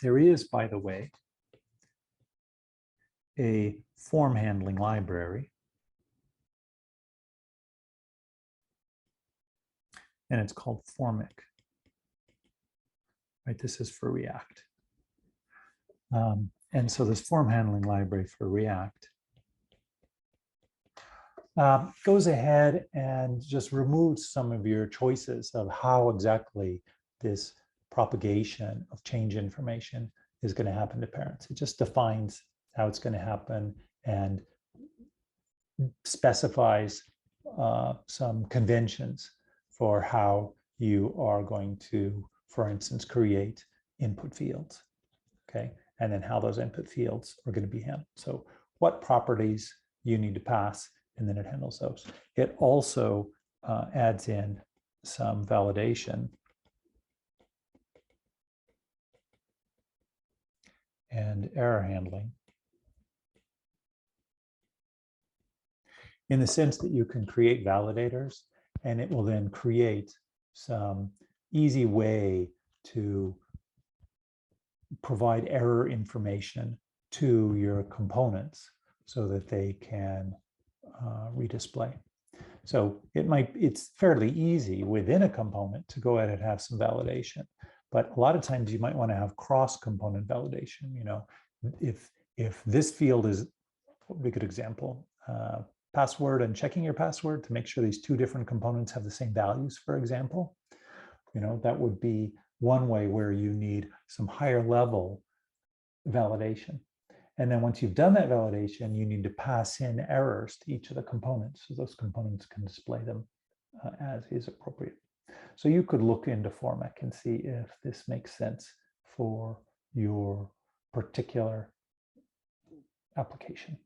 There is, by the way, a form handling library, and it's called Formik. Right, this is for React. And so this form handling library for React goes ahead and just removes some of your choices of how exactly this propagation of change information is going to happen to parents. It just defines how it's going to happen and specifies some conventions for how you are going to, for instance, create input fields, okay? And then how those input fields are going to be handled. So what properties you need to pass, and then it handles those. It also adds in some validation and error handling in the sense that you can create validators, and it will then create some easy way to provide error information to your components so that they can redisplay. So it's fairly easy within a component to go ahead and have some validation, but a lot of times you might want to have cross-component validation. You know, if this field is, what would be a good example? Password and checking your password to make sure these two different components have the same values, for example. You know, that would be one way where you need some higher level validation. And then once you've done that validation, you need to pass in errors to each of the components so those components can display them as is appropriate. So you could look into Formik and see if this makes sense for your particular application.